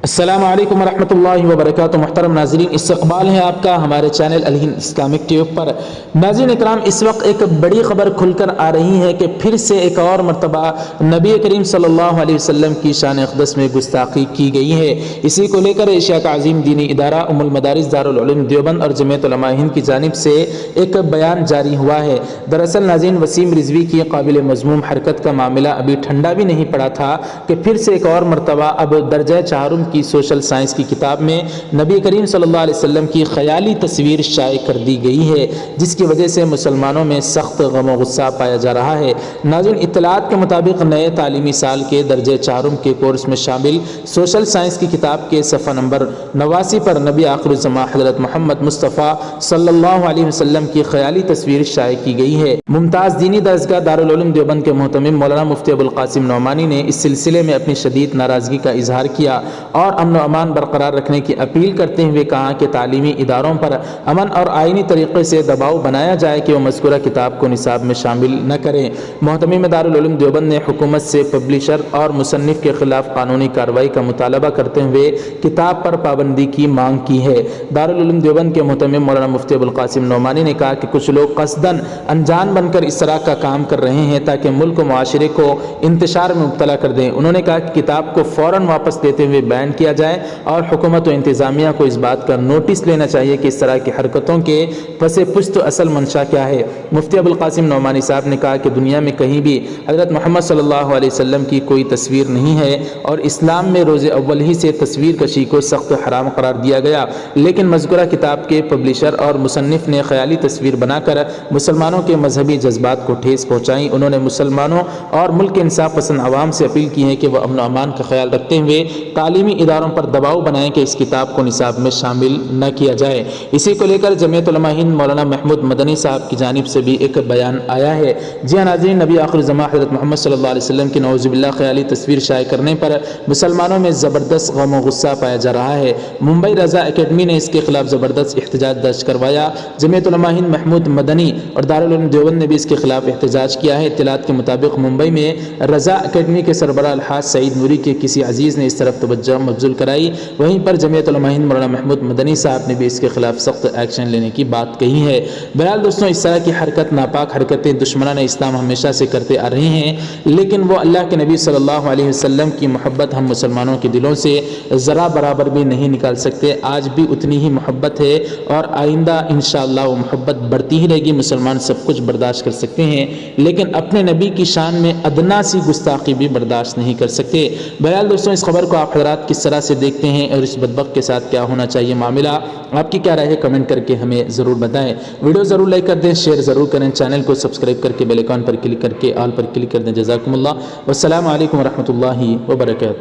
السلام علیکم ورحمۃ اللہ وبرکاتہ۔ محترم ناظرین، استقبال ہے آپ کا ہمارے چینل الہند اسلامک ٹیوب پر۔ ناظرین اکرام، اس وقت ایک بڑی خبر کھل کر آ رہی ہے کہ پھر سے ایک اور مرتبہ نبی کریم صلی اللہ علیہ وسلم کی شان اقدس میں گستاخی کی گئی ہے۔ اسی کو لے کر ایشیا کا عظیم دینی ادارہ ام المدارس دارالعلوم دیوبند اور جمعیت علماء ہند کی جانب سے ایک بیان جاری ہوا ہے۔ دراصل ناظرین، وسیم رضوی کی قابل مذموم حرکت کا معاملہ ابھی ٹھنڈا بھی نہیں پڑا تھا کہ پھر سے ایک اور مرتبہ اب درجہ چہارم کی سوشل سائنس کی کتاب میں نبی کریم صلی اللہ علیہ وسلم کی خیالی تصویر شائع کر دی گئی ہے، جس کی وجہ سے مسلمانوں میں سخت غم و غصہ پایا جا رہا ہے۔ ناظرین، اطلاعات کے مطابق نئے تعلیمی سال کے درجہ چہارم کے کورس میں شامل سوشل سائنس کی کتاب کے صفحہ نمبر 89 پر نبی آخر الزماں حضرت محمد مصطفیٰ صلی اللہ علیہ وسلم کی خیالی تصویر شائع کی گئی ہے۔ ممتاز دینی درسگاہ دارالعلوم دیوبند کے محتمم مولانا مفتی ابوالقاسم نعمانی نے اس سلسلے میں اپنی شدید ناراضگی کا اظہار کیا اور امن و امان برقرار رکھنے کی اپیل کرتے ہوئے کہا کہ تعلیمی اداروں پر امن اور آئینی طریقے سے دباؤ بنایا جائے کہ وہ مذکورہ کتاب کو نصاب میں شامل نہ کریں۔ محتمم دارالعلوم دیوبند نے حکومت سے پبلشر اور مصنف کے خلاف قانونی کارروائی کا مطالبہ کرتے ہوئے کتاب پر پابندی کی مانگ کی ہے۔ دارالعلوم دیوبند کے محتمم مولانا مفتی ابوالقاسم نعمانی نے کہا کہ کچھ لوگ قصداً انجان بن کر اس طرح کا کام کر رہے ہیں تاکہ ملک و معاشرے کو انتشار میں مبتلا کر دیں۔ انہوں نے کہا کہ کتاب کو فوراً واپس لیتے ہوئے بین کیا جائے اور حکومت و انتظامیہ کو اس بات کا نوٹس لینا چاہیے کہ اس طرح کی حرکتوں کے پس پشت اصل منشا کیا ہے۔ مفتی ابوالقاسم نعمانی صاحب نے کہا کہ دنیا میں کہیں بھی حضرت محمد صلی اللہ علیہ وسلم کی کوئی تصویر نہیں ہے اور اسلام میں روز اول ہی سے تصویر کشی کو سخت حرام قرار دیا گیا، لیکن مذکورہ کتاب کے پبلشر اور مصنف نے خیالی تصویر بنا کر مسلمانوں کے مذہبی جذبات کو ٹھیس پہنچائی۔ انہوں نے مسلمانوں اور ملک کے انصاف پسند عوام سے اپیل کی ہے کہ وہ امن و امان کا خیال رکھتے ہوئے تعلیمی اداروں پر دباؤ بنائیں کہ اس کتاب کو نصاب میں شامل نہ کیا جائے۔ اسی کو لے کر جمعیت علماء ہند مولانا محمود مدنی صاحب کی جانب سے بھی ایک بیان آیا ہے۔ جی ہاں ناظرین، نبی آخر الزماں حضرت محمد صلی اللہ علیہ وسلم کی نعوذ باللہ خیالی تصویر شائع کرنے پر مسلمانوں میں زبردست غم و غصہ پایا جا رہا ہے۔ ممبئی رضا اکیڈمی نے اس کے خلاف زبردست احتجاج درج کروایا۔ جمعیت علماء ہند محمود مدنی اور دارالعلوم دیوبند نے بھی اس کے خلاف احتجاج کیا ہے۔ اطلاعات کے مطابق ممبئی میں رضا اکیڈمی کے سربراہ الحاج سعید نوری کے کسی عزیز نے اس طرف توجہ مبذول کرائی، وہیں پر جمعیت علماء ہند مولانا محمود مدنی صاحب نے بھی اس کے خلاف سخت ایکشن لینے کی بات کہی ہے۔ بہرحال دوستوں، اس طرح کی حرکت، ناپاک حرکتیں دشمنان اسلام ہمیشہ سے کرتے آ رہے ہیں، لیکن وہ اللہ کے نبی صلی اللہ علیہ وسلم کی محبت ہم مسلمانوں کے دلوں سے ذرا برابر بھی نہیں نکال سکتے۔ آج بھی اتنی ہی محبت ہے اور آئندہ انشاءاللہ وہ محبت بڑھتی ہی رہے گی۔ مسلمان سب کچھ برداشت کر سکتے ہیں، لیکن اپنے نبی کی شان میں ادنا سی گستاخی بھی برداشت نہیں کر سکتے۔ بہرحال دوستوں، اس خبر کو آپ حضرات کس طرح سے دیکھتے ہیں اور اس بدبخت کے ساتھ کیا ہونا چاہیے معاملہ، آپ کی کیا رائے ہے کمنٹ کر کے ہمیں ضرور بتائیں۔ ویڈیو ضرور لائک کر دیں، شیئر ضرور کریں، چینل کو سبسکرائب کر کے بیل آئیکن پر کلک کر کے آل پر کلک کر دیں۔ جزاکم اللہ، والسلام علیکم ورحمۃ اللہ وبرکاتہ۔